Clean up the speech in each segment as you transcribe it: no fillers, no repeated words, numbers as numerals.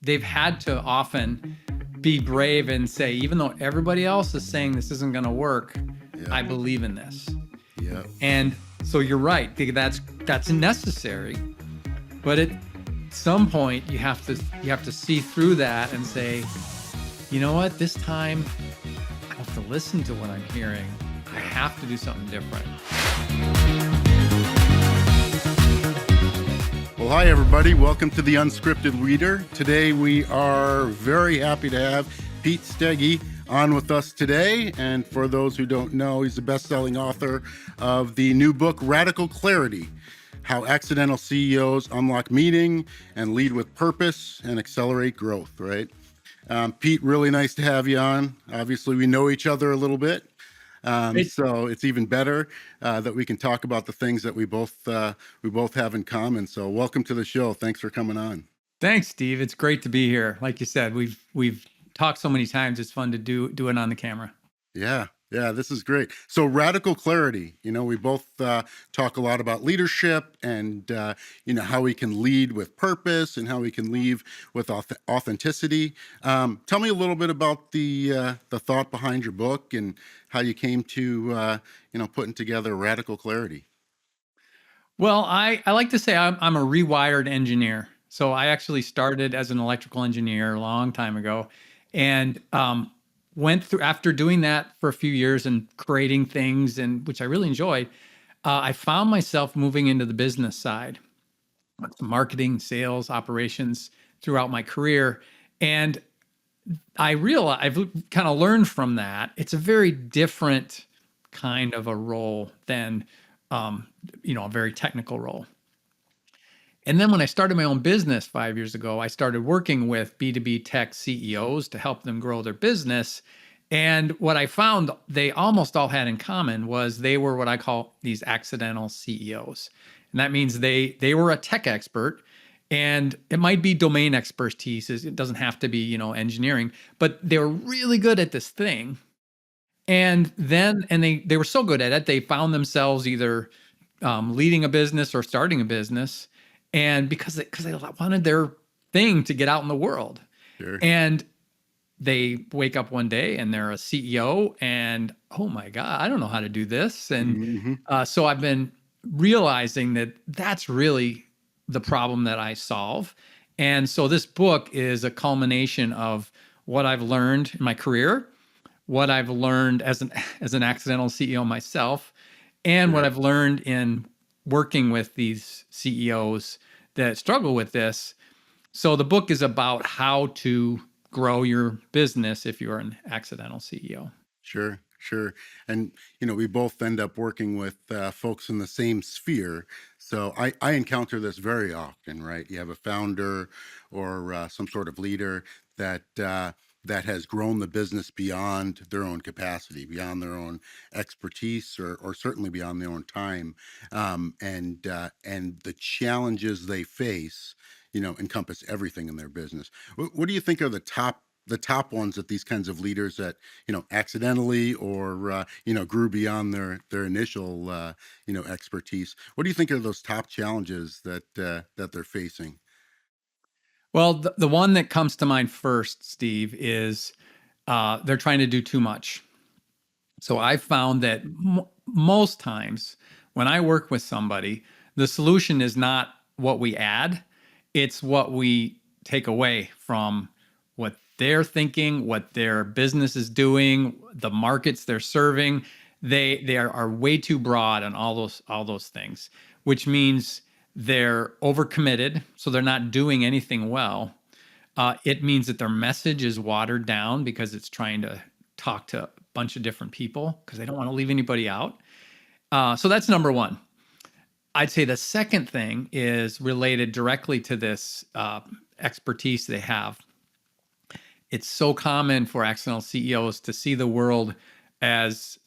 they've had to often be brave and say, even though everybody else is saying this isn't going to work, I believe in this. Yeah. And so you're right. That's necessary, but at some point you have to see through that and say, you know what, this time I have to listen to what I'm hearing. I have to do something different. Well, hi, everybody. Welcome to the Unscripted Reader. Today, we are very happy to have Pete Steggy on with us today. And for those who don't know, he's the best-selling author of the new book, Radical Clarity: How Accidental CEOs Unlock Meaning and Lead with Purpose and Accelerate Growth, right? Pete, really nice to have you on. Obviously, we know each other a little bit. So it's even better that we can talk about the things that we both have in common. So welcome to the show. Thanks for coming on. Thanks, Steve. It's great to be here. Like you said, we've talked so many times. It's fun to do it on the camera. Yeah, this is great. So Radical Clarity, we both talk a lot about leadership and, how we can lead with purpose and how we can lead with authenticity. Tell me a little bit about the thought behind your book and how you came to, putting together Radical Clarity. Well, I like to say I'm a rewired engineer. So I actually started as an electrical engineer a long time ago, and went through, after doing that for a few years and creating things, and which I really enjoyed, I found myself moving into the business side, marketing, sales, operations throughout my career. And I realized I've kind of learned from that. It's a very different kind of a role than, a very technical role. And then when I started my own business 5 years ago, I started working with B2B tech CEOs to help them grow their business. And what I found they almost all had in common was they were what I call these accidental CEOs. And that means they were a tech expert, and it might be domain expertise. It doesn't have to be, engineering, but they were really good at this thing. And then, they were so good at it, they found themselves either leading a business or starting a business, and because they wanted their thing to get out in the world. Sure. And they wake up one day and they're a CEO, and oh my God, I don't know how to do this. And so I've been realizing that that's really the problem that I solve. And so this book is a culmination of what I've learned in my career, what I've learned as an accidental CEO myself, and what I've learned in working with these CEOs that struggle with this. So the book is about how to grow your business if you're an accidental CEO. Sure. And, we both end up working with folks in the same sphere. So I encounter this very often, right? You have a founder or some sort of leader that has grown the business beyond their own capacity, beyond their own expertise, or certainly beyond their own time. And the challenges they face, encompass everything in their business. What do you think are the top ones that these kinds of leaders that, accidentally or, grew beyond their initial, expertise? What do you think are those top challenges that they're facing? Well, the one that comes to mind first, Steve, is they're trying to do too much. So I found that most times when I work with somebody, the solution is not what we add, it's what we take away from what they're thinking, what their business is doing, the markets they're serving. They are way too broad on all those things, which means they're overcommitted, so they're not doing anything well. It means that their message is watered down because it's trying to talk to a bunch of different people because they don't want to leave anybody out. So that's number one. I'd say the second thing is related directly to this expertise they have. It's so common for accidental CEOs to see the world as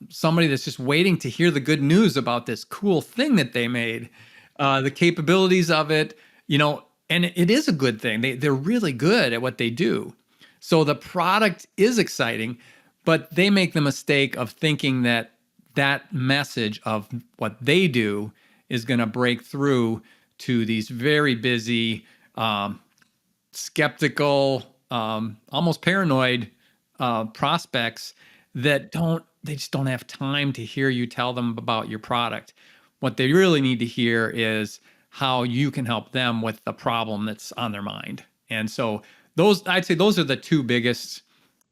somebody that's just waiting to hear the good news about this cool thing that they made, the capabilities of it, and it is a good thing. They're really good at what they do. So the product is exciting, but they make the mistake of thinking that message of what they do is going to break through to these very busy skeptical, almost paranoid prospects that they just don't have time to hear you tell them about your product. What they really need to hear is how you can help them with the problem that's on their mind. And so I'd say those are the two biggest,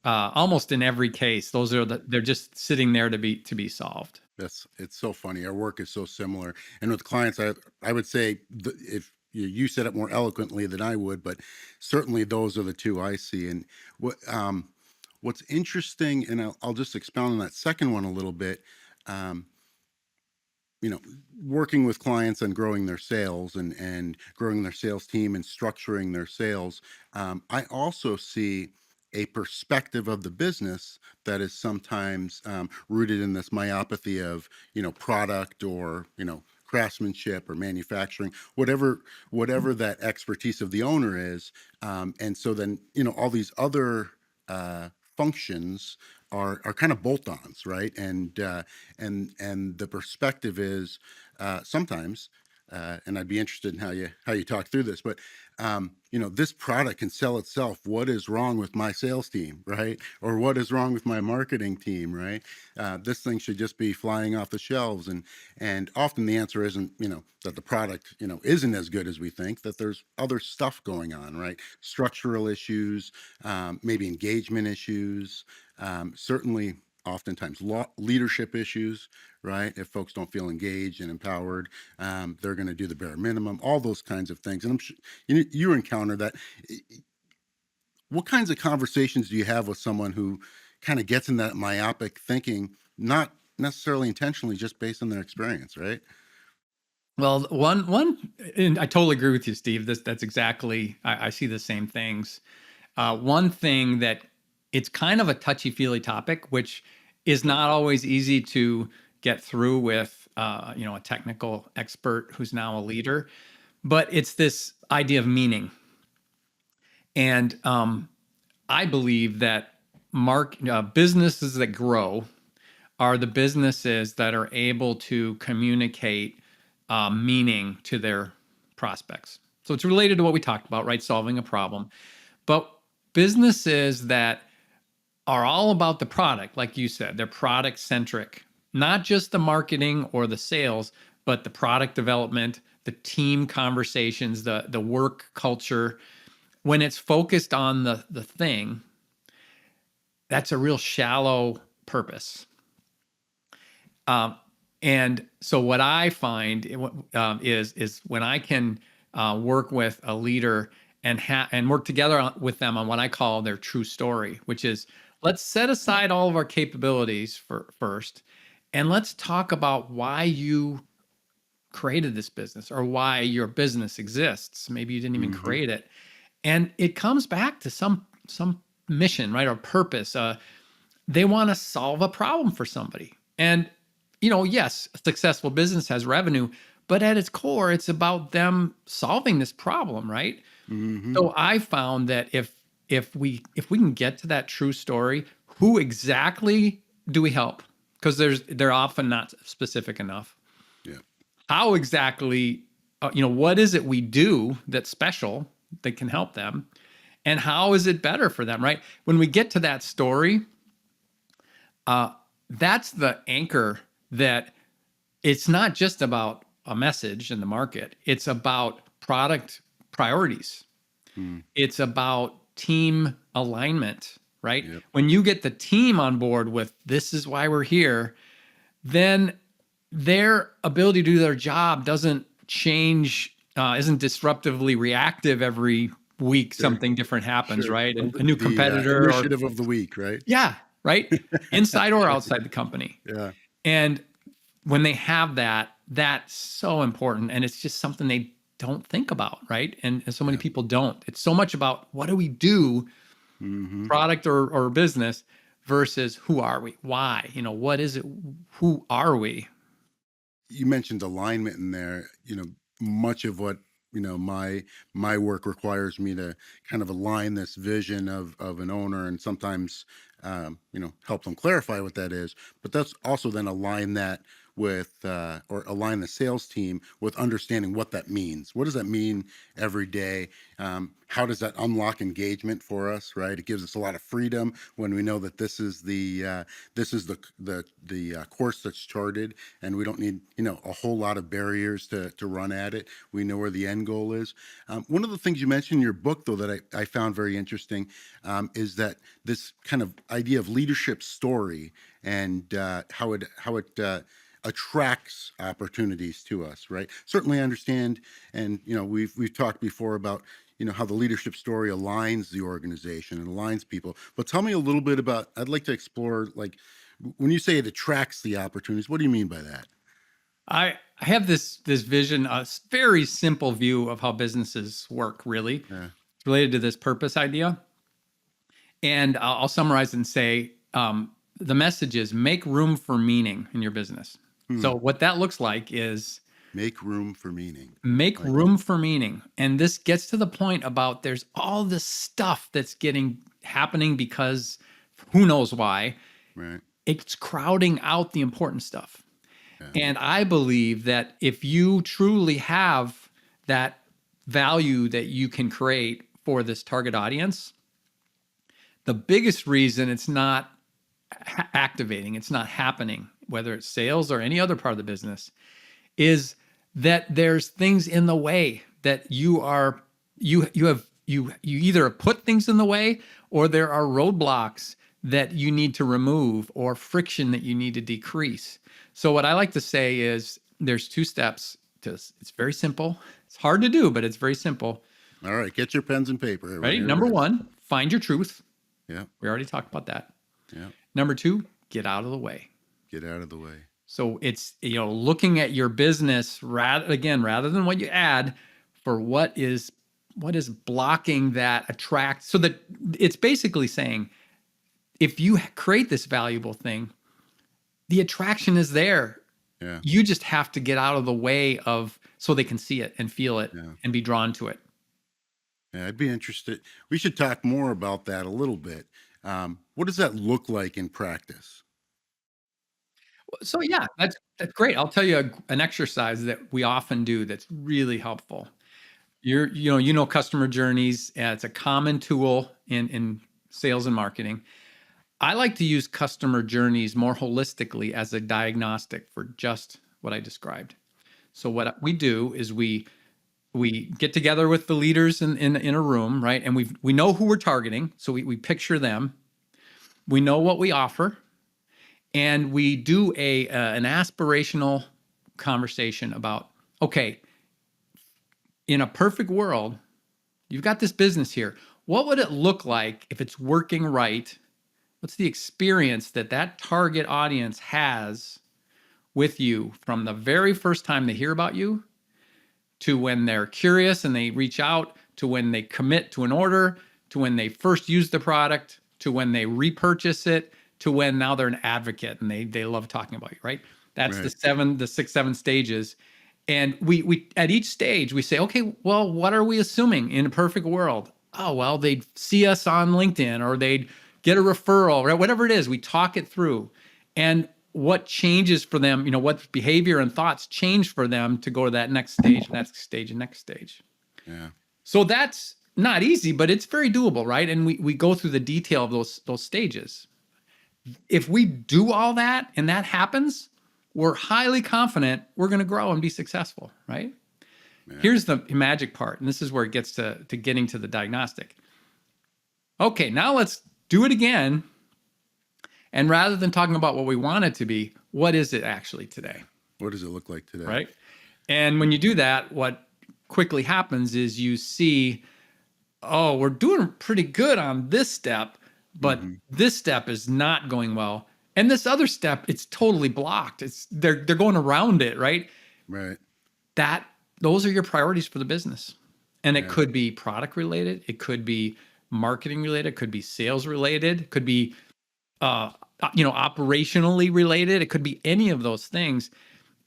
almost in every case. They're just sitting there to be solved. It's so funny. Our work is so similar, and with clients, I would say if you said it more eloquently than I would, but certainly those are the two I see. And what's interesting, and I'll just expound on that second one a little bit. Um, you know, working with clients and growing their sales and growing their sales team and structuring their sales, I also see a perspective of the business that is sometimes rooted in this myopathy of product or craftsmanship or manufacturing, whatever that expertise of the owner is. And so then all these other functions are kind of bolt-ons, right? And the perspective is sometimes, and I'd be interested in how you talk through this, but this product can sell itself. What is wrong with my sales team, right? Or what is wrong with my marketing team, right? This thing should just be flying off the shelves, and often the answer isn't that the product isn't as good as we think. That there's other stuff going on, right? Structural issues, maybe engagement issues, certainly oftentimes leadership issues, right? If folks don't feel engaged and empowered, they're going to do the bare minimum, all those kinds of things. And I'm sure you encounter that. What kinds of conversations do you have with someone who kind of gets in that myopic thinking, not necessarily intentionally, just based on their experience, right? Well, one, and I totally agree with you, Steve. That's exactly, I see the same things. One thing that it's kind of a touchy feely topic, which is not always easy to get through with, a technical expert who's now a leader, but it's this idea of meaning. And I believe that businesses that grow are the businesses that are able to communicate meaning to their prospects. So it's related to what we talked about, right? Solving a problem. But businesses that are all about the product, like you said, they're product centric, not just the marketing or the sales, but the product development, the team conversations, the work culture. When it's focused on the thing, that's a real shallow purpose. And so what I find is when I can work with a leader and work together with them on what I call their true story, which is let's set aside all of our capabilities first, and let's talk about why you created this business or why your business exists. Maybe you didn't even Hmm. create it, and it comes back to some mission, right, or purpose. They want to solve a problem for somebody. And, yes, a successful business has revenue, but at its core, it's about them solving this problem, right? Hmm. So I found that if we can get to that true story, who exactly do we help? Because they're often not specific enough. Yeah. How exactly, what is it we do that's special that can help them? And how is it better for them, right? When we get to that story, uh, that's the anchor that it's not just about a message in the market. It's about product priorities. Mm. It's about team alignment, right? Yep. When you get the team on board with this is why we're here, then their ability to do their job doesn't change, isn't disruptively reactive every week. Sure. Something different happens, Sure. right? The, And a new the competitor or initiative of the week, right? yeah, right? Inside or outside the company. Yeah. And when they have that, that's so important. And it's just something they don't think about, right? And so many Yeah. people don't. It's so much about what do we do, Hmm. product or business, versus who are we? Why? What is it? Who are we? You mentioned alignment in there. Much of what my work requires me to kind of align this vision of an owner, and sometimes help them clarify what that is. But that's also then align that with, or align the sales team with understanding what that means. What does that mean every day? How does that unlock engagement for us? Right, it gives us a lot of freedom when we know that this is the course that's charted, and we don't need a whole lot of barriers to run at it. We know where the end goal is. One of the things you mentioned in your book, though, that I found very interesting, is that this kind of idea of leadership story and how it attracts opportunities to us, right? Certainly, I understand, and we've talked before about how the leadership story aligns the organization and aligns people. But tell me a little bit about. I'd like to explore, like, when you say it attracts the opportunities. What do you mean by that? I have this vision, a very simple view of how businesses work, really. Yeah. It's related to this purpose idea. And I'll summarize and say the message is make room for meaning in your business. Hmm. So, what that looks like is Make room for meaning. make Like it. room for meaning. And this gets to the point about there's all this stuff that's happening because who knows why. Right. It's crowding out the important stuff. Yeah. And I believe that if you truly have that value that you can create for this target audience, the biggest reason it's not activating, it's not happening, whether it's sales or any other part of the business, is that there's things in the way that you either put things in the way or there are roadblocks that you need to remove or friction that you need to decrease. So what I like to say is there's two steps to this. It's very simple. It's hard to do, but it's very simple. All right. Get your pens and paper. Everyone. Right? Here Number it is. one, find your truth. Yeah. We already talked about that. Yeah. Number two, get out of the way. Get out of the way. So it's looking at your business rather than what you add, for what is blocking that attract. So that it's basically saying, if you create this valuable thing, the attraction is there. Yeah. You just have to get out of the way of so they can see it and feel it Yeah. and be drawn to it. Yeah, I'd be interested. We should talk more about that a little bit. What does that look like in practice? So yeah, that's great. I'll tell you an exercise that we often do that's really helpful. You know customer journeys. It's a common tool in sales and marketing. I like to use customer journeys more holistically as a diagnostic for just what I described. So what we do is we get together with the leaders in a room, right? And we know who we're targeting. So we picture them. We know what we offer. And we do an aspirational conversation about, okay, in a perfect world, you've got this business here. What would it look like if it's working right? What's the experience that target audience has with you from the very first time they hear about you to when they're curious and they reach out, to when they commit to an order, to when they first use the product, to when they repurchase it, to when now they're an advocate and they love talking about you, right? That's Right. the 6, 7 stages. And we at each stage we say, okay, well, what are we assuming in a perfect world? Oh, well, they'd see us on LinkedIn or they'd get a referral, right? Whatever it is, we talk it through. And what changes for them, what behavior and thoughts change for them to go to that next stage, next stage, and next stage. Yeah. So that's not easy, but it's very doable, right? And we go through the detail of those stages. If we do all that and that happens, we're highly confident we're going to grow and be successful, right? Yeah. Here's the magic part, and this is where it gets to getting to the diagnostic. Okay, now let's do it again. And rather than talking about what we want it to be, what is it actually today? What does it look like today? Right? And when you do that, what quickly happens is you see, oh, we're doing pretty good on this step, but this step is not going well. And this other step, it's totally blocked. They're going around it, right? Right. Those are your priorities for the business. And it Yeah. could be product related, it could be marketing related, it could be sales related, it could be operationally related, it could be any of those things.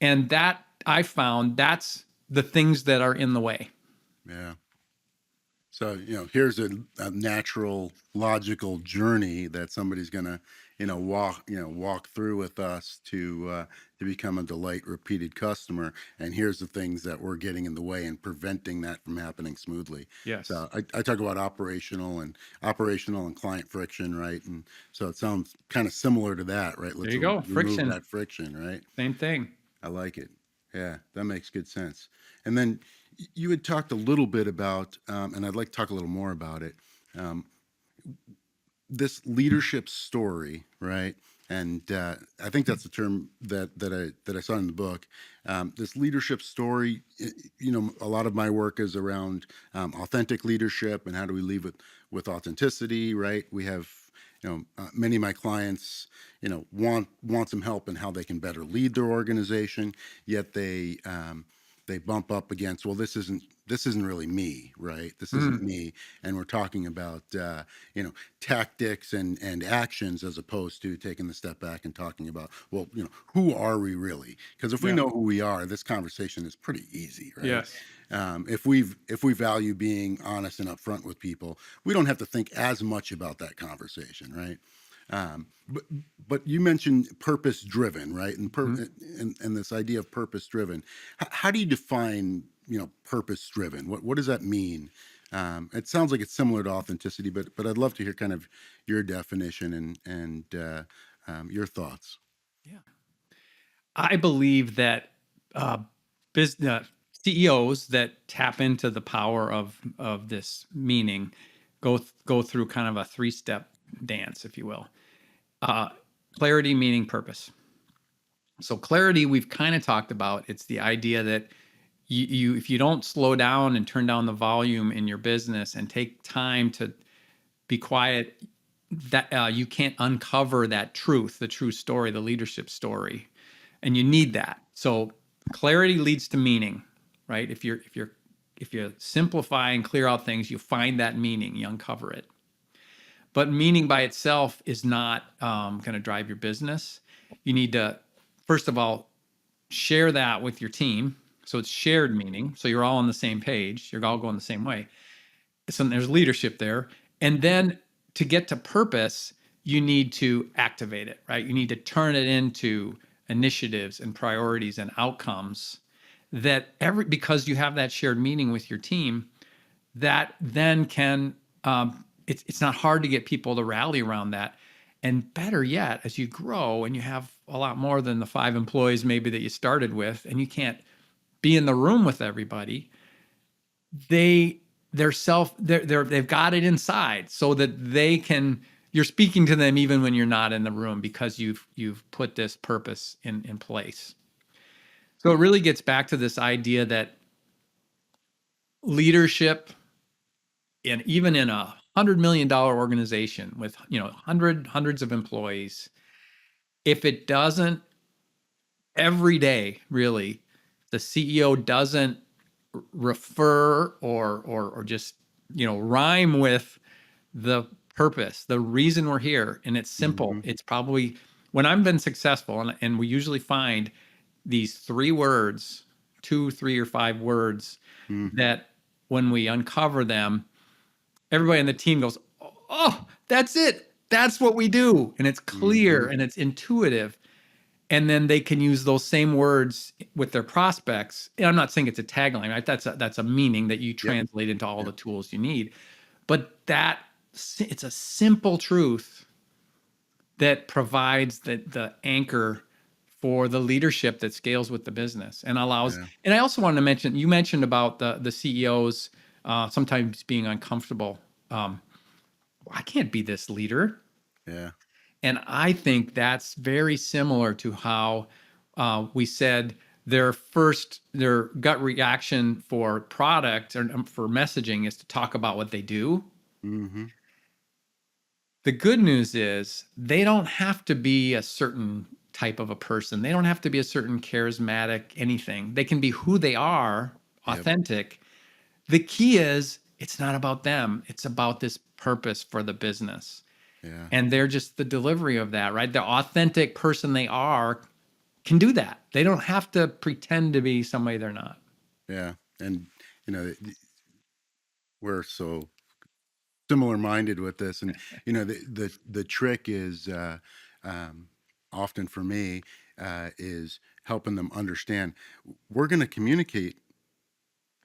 And that I found that's the things that are in the way. Yeah. So, here's a natural, logical journey that somebody's gonna, walk through with us to become a delight repeated customer. And here's the things that we're getting in the way and preventing that from happening smoothly. Yes. So I talk about operational and client friction, right? And so it sounds kind of similar to that, right? There Let's you go. remove Friction. that friction, right? Same thing. I like it. Yeah, that makes good sense. And then you had talked a little bit about, and I'd like to talk a little more about it. Um, this leadership story, right? And I think that's the term that I saw in the book. This leadership story, a lot of my work is around authentic leadership and how do we lead with authenticity, right? We have, many of my clients, want some help in how they can better lead their organization, yet they bump up against, well, this isn't really me, right? This isn't Mm, me. And we're talking about tactics and actions, as opposed to taking the step back and talking about, well, who are we really? Because if we yeah. know who we are, this conversation is pretty easy, right? Yes. If we value being honest and upfront with people, we don't have to think as much about that conversation, right? But you mentioned purpose driven, right? Mhm. And this idea of purpose driven. How do you define, purpose driven? What does that mean? It sounds like it's similar to authenticity, but I'd love to hear kind of your definition and your thoughts. Yeah. I believe that business CEOs that tap into the power of this meaning go through kind of a three-step dance, if you will. Uh, Clarity, meaning, purpose. So clarity, we've kind of talked about. It's the idea that you if you don't slow down and turn down the volume in your business and take time to be quiet, that you can't uncover that truth, the true story, the leadership story, and you need that. So clarity leads to meaning, right? If you simplify and clear out things, you find that meaning, you uncover it. But meaning by itself is not going to drive your business. You need to, first of all, share that with your team. So it's shared meaning. So you're all on the same page. You're all going the same way. So there's leadership there. And then to get to purpose, you need to activate it, right? You need to turn it into initiatives and priorities and outcomes that because you have that shared meaning with your team, that then can it's not hard to get people to rally around that. And better yet, as you grow and you have a lot more than the 5 employees maybe that you started with, and you can't be in the room with everybody, they they've got it inside so that they can, you're speaking to them even when you're not in the room because you've put this purpose in place. So it really gets back to this idea that leadership, and even in $100 million organization with hundreds of employees, if it doesn't every day, really, the CEO doesn't refer or just rhyme with the purpose, the reason we're here, and it's simple. Mm-hmm. It's probably, when I've been successful, and we usually find these 3 words, 2, 3, or 5 words, Mm-hmm. that when we uncover them, everybody in the team goes, "Oh, that's it. That's what we do." And it's clear Mm-hmm. and it's intuitive. And then they can use those same words with their prospects. And I'm not saying it's a tagline, right? That's a meaning that you Yep. translate into all the Yep. tools you need. But it's a simple truth that provides the anchor for the leadership that scales with the business and allows. Yeah. And I also wanted to mention, you mentioned about the CEOs sometimes being uncomfortable. Um, I can't be this leader. Yeah. And I think that's very similar to how we said their gut reaction for product or for messaging is to talk about what they do. Mm-hmm. The good news is they don't have to be a certain type of a person. They don't have to be a certain charismatic anything. They can be who they are, Yep. authentic. The key is it's not about them. It's about this purpose for the business. Yeah. And they're just the delivery of that, right? The authentic person they are can do that. They don't have to pretend to be somebody they're not. Yeah. And you know we're so similar minded with this. And the trick is um, often for me is helping them understand we're going to communicate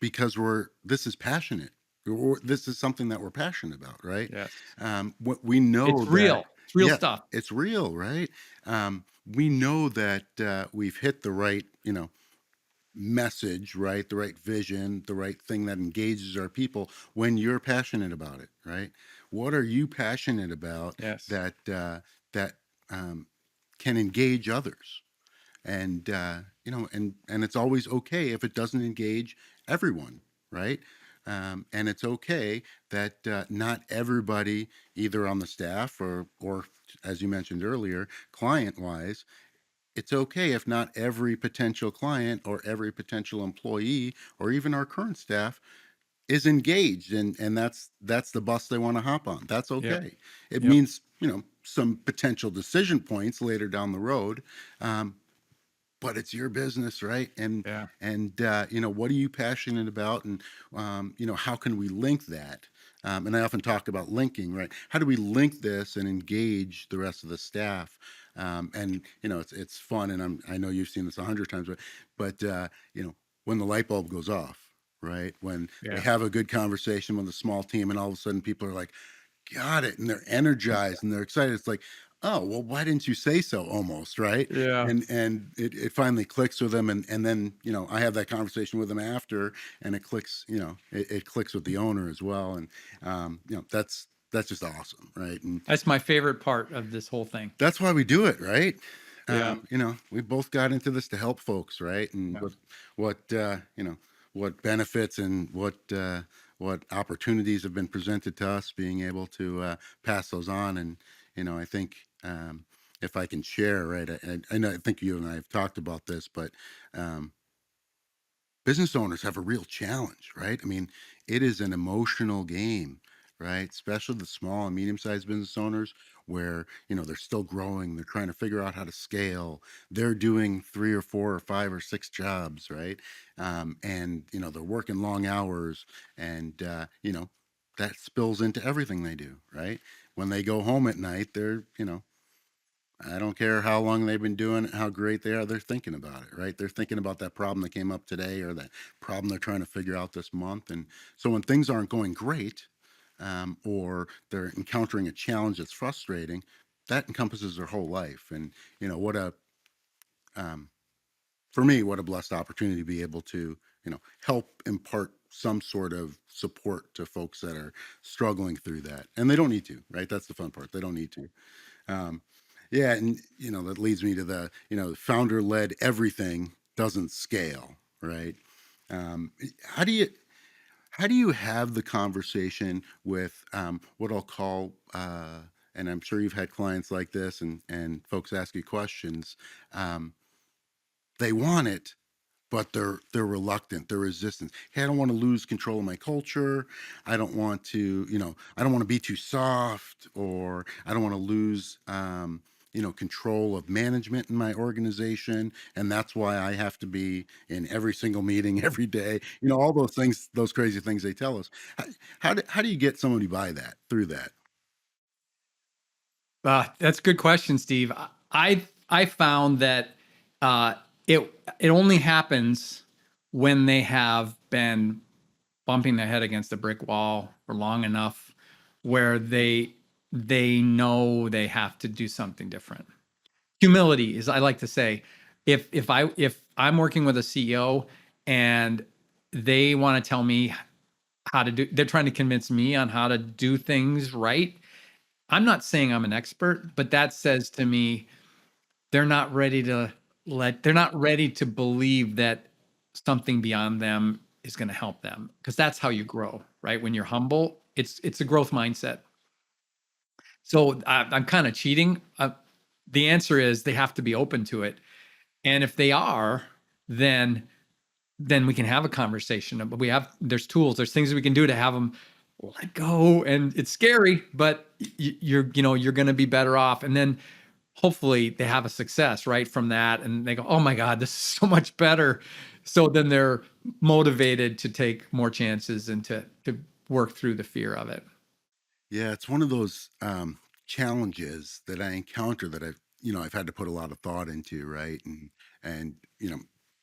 because this is passionate. This is something that we're passionate about, right? Yes. What we know It's that, real. It's real yeah, stuff. it's real, right? We know that we've hit the right, message, right? The right vision, the right thing that engages our people when you're passionate about it, right? What are you passionate about Yes. that can engage others? And and it's always okay if it doesn't engage everyone, right? And it's okay that not everybody, either on the staff or as you mentioned earlier, client wise, it's okay if not every potential client or every potential employee or even our current staff is engaged, and that's the bus they want to hop on. That's Yep. okay. It Yep. means some potential decision points later down the road, um, but it's your business, right? Yeah. And what are you passionate about, and how can we link that? And I often talk about linking, right? How do we link this and engage the rest of the staff? And it's fun, and I know you've seen this 100 times, but when the light bulb goes off, right? When we Yeah. have a good conversation with a small team, and all of a sudden people are like, got it, and they're energized and they're excited. It's like, oh well, why didn't you say so, almost, right? Yeah. And it finally clicks with them, and then I have that conversation with them after, and it clicks, it clicks with the owner as well. And that's just awesome, right? And That's my favorite part of this whole thing. that's why we do it, right? Yeah. We both got into this to help folks, right? And Yeah. what benefits and what opportunities have been presented to us, being able to pass those on. And I think if I can share, right? I know, I think you and I have talked about this, but um, business owners have a real challenge, right? I mean, it is an emotional game, right? Especially the small and medium-sized business owners, where they're still growing, they're trying to figure out how to scale, they're doing 3 or 4 or 5 or 6 jobs, right? And they're working long hours, and that spills into everything they do, right? When they go home at night, they're I don't care how long they've been doing it, how great they are. They're thinking about it, right? They're thinking about that problem that came up today, or that problem they're trying to figure out this month. And so when things aren't going great, or they're encountering a challenge that's frustrating, that encompasses their whole life. And what a um, for me, what a blessed opportunity to be able to help impart some sort of support to folks that are struggling through that. And they don't need to, right? That's the fun part. They don't need to. Um, yeah, and that leads me to the founder-led everything doesn't scale, right? Um, how do you have the conversation with what I'll call, and I'm sure you've had clients like this, and folks ask you questions. Um, they want it, but they're reluctant, they're resistant. Hey, I don't want to lose control of my culture. I don't want to, I don't want to be too soft, or I don't want to lose control of management in my organization, and that's why I have to be in every single meeting every day. All those things, those crazy things they tell us. How do you get somebody by that, through that? That's a good question, Steve. I found that uh, it only happens when they have been bumping their head against a brick wall for long enough, where they know they have to do something different. Humility is, I like to say, if I'm working with a CEO and they want to tell me how to do, they're trying to convince me on how to do things right. I'm not saying I'm an expert, but that says to me they're not ready to they're not ready to believe that something beyond them is going to help them, because that's how you grow, right? When you're humble, it's a growth mindset. So I'm kind of cheating. The answer is they have to be open to it, and if they are, then we can have a conversation. But there's tools, there's things that we can do to have them let go. And it's scary, but you're going to be better off. And then hopefully they have a success right from that. And they go, oh my God, this is so much better. So then they're motivated to take more chances and to work through the fear of it. Yeah, it's one of those challenges that I encounter that I've had to put a lot of thought into, right? And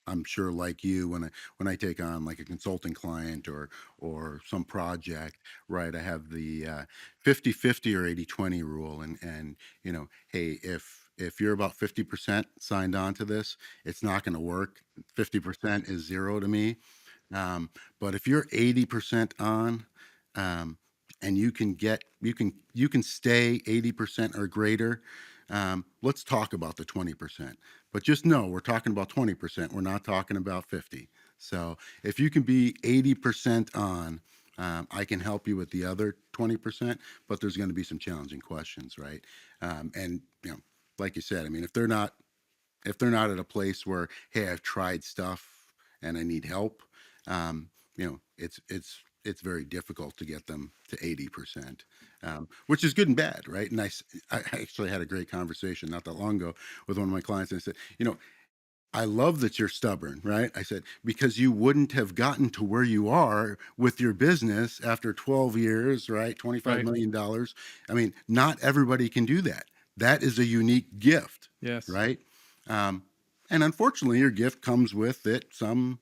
I'm sure like you, when I take on like a consulting client or some project, right? I have the 50-50 or 80-20 rule, and hey, if you're about 50% signed on to this, it's not going to work. 50% is zero to me. But if you're 80% on, um, and you can stay 80% or greater, let's talk about the 20%. But just know we're talking about 20%. We're not talking about 50. So if you can be 80% on, I can help you with the other 20%, but there's going to be some challenging questions, right? And like you said, I mean, if they're not at a place where, hey, I've tried stuff and I need help, it's very difficult to get them to 80%, which is good and bad, right? And I actually had a great conversation not that long ago with one of my clients, and I said, I love that you're stubborn, right? I said, because you wouldn't have gotten to where you are with your business after 12 years, right? $25 Right. million. I mean, not everybody can do that. That is a unique gift, Yes. right? Um, and unfortunately, your gift comes with it some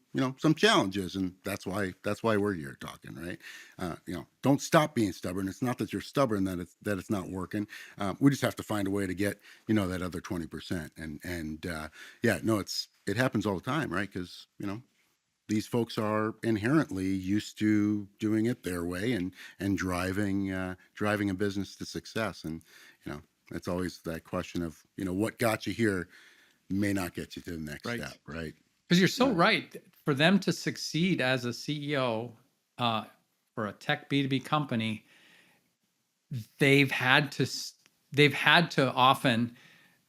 challenges, and that's why we're here talking, right? Don't stop being stubborn. It's not that you're stubborn that it's not working. We just have to find a way to get that other 20%, and yeah, no, it happens all the time, right? Because these folks are inherently used to doing it their way and driving a business to success, and it's always that question of what got you here may not get you to the next Right. step, right? Because you're so Uh, right. For them to succeed as a CEO uh, for a tech B2B company, they've had to they've had to often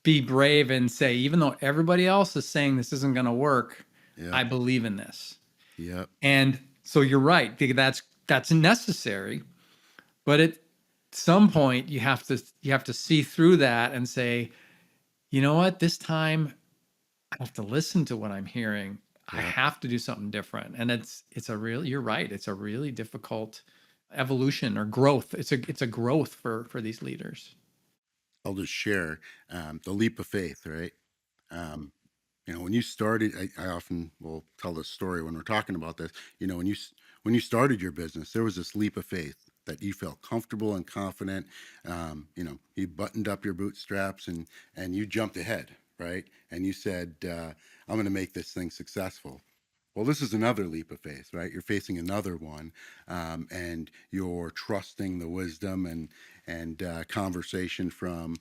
be brave and say, even though everybody else is saying this isn't going to work, I yep, believe in this. yep. And so you're right. That's necessary, but at some point you have to see through that and say, you know what, this time I have to listen to what I'm hearing. I Yeah, have to do something different. And you're right. It's a really difficult evolution or growth. It's a growth for these leaders. I'll just share the leap of faith, right? Um, when you started, I often will tell this story when we're talking about this. When you started your business, there was this leap of faith that you felt comfortable and confident. You buttoned up your bootstraps and you jumped ahead, right? And you said, "I'm going to make this thing successful." Well, this is another leap of faith, right? You're facing another one, and you're trusting the wisdom and conversation from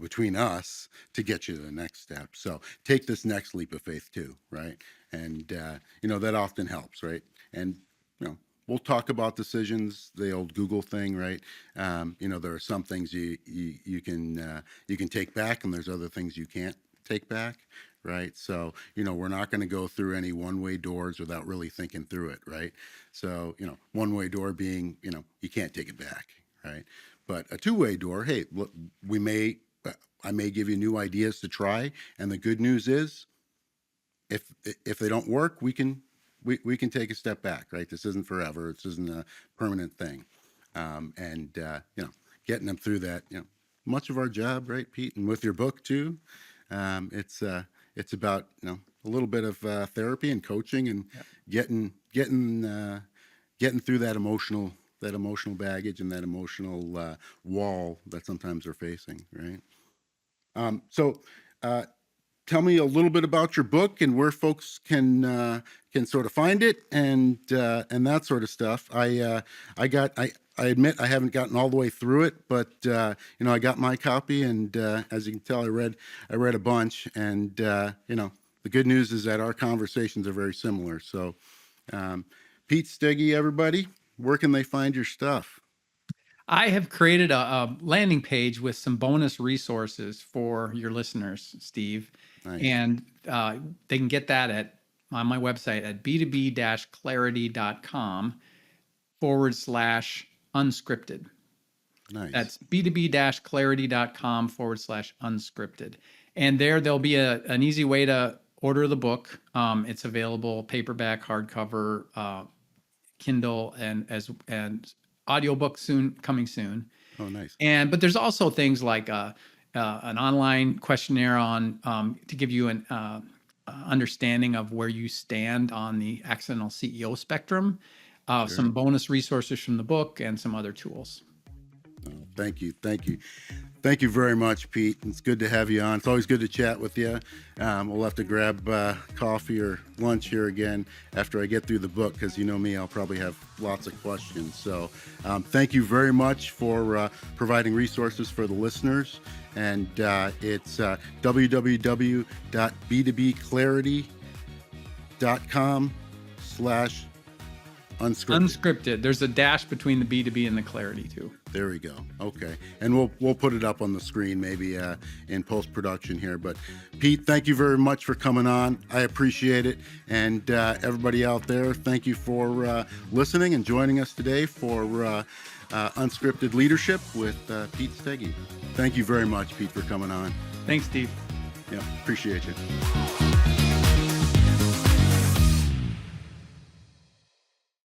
between us to get you to the next step. So take this next leap of faith too, right? And that often helps, right? And you know we'll talk about decisions, the old Google thing, right? There are some things you can take back, and there's other things you can't take back, right? So, we're not going to go through any one-way doors without really thinking through it, right? So, one-way door being, you can't take it back, right? But a two-way door, hey, look, I may give you new ideas to try, and the good news is, if they don't work, we can take a step back, right? This isn't forever. This isn't a permanent thing, and getting them through that, much of our job, right, Pete, and with your book too, it's about a little bit of therapy and coaching and Yep. getting through that emotional baggage and that emotional wall that sometimes they're facing, right? So uh, tell me a little bit about your book and where folks can sort of find it and that sort of stuff. I admit I haven't gotten all the way through it, but I got my copy, and as you can tell, I read a bunch, and the good news is that our conversations are very similar. So, um, Pete Steggy, everybody, where can they find your stuff? I have created a landing page with some bonus resources for your listeners, Steve, Nice, and they can get that on my website at b2b-clarity.com/unscripted. nice, That's b2b-clarity.com/unscripted. And there'll be an easy way to order the book. It's available paperback, hardcover, Kindle and audiobook coming soon. Oh, nice. But there's also things like an online questionnaire to give you an understanding of where you stand on the accidental CEO spectrum. Sure. Some bonus resources from the book and some other tools. Oh, thank you. Thank you very much, Pete. It's good to have you on. It's always good to chat with you. We'll have to grab coffee or lunch here again after I get through the book, because you know me, I'll probably have lots of questions. So thank you very much for providing resources for the listeners. And it's www.b2bclarity.com/unscripted. Unscripted. There's a dash between the B2B and the Clarity too. There we go. Okay, and we'll put it up on the screen maybe in post production here. But Pete, thank you very much for coming on. I appreciate it, and everybody out there, thank you for listening and joining us today for Unscripted Leadership with Pete Steggy. Thank you very much, Pete, for coming on. Thanks, Steve. Yeah, appreciate you.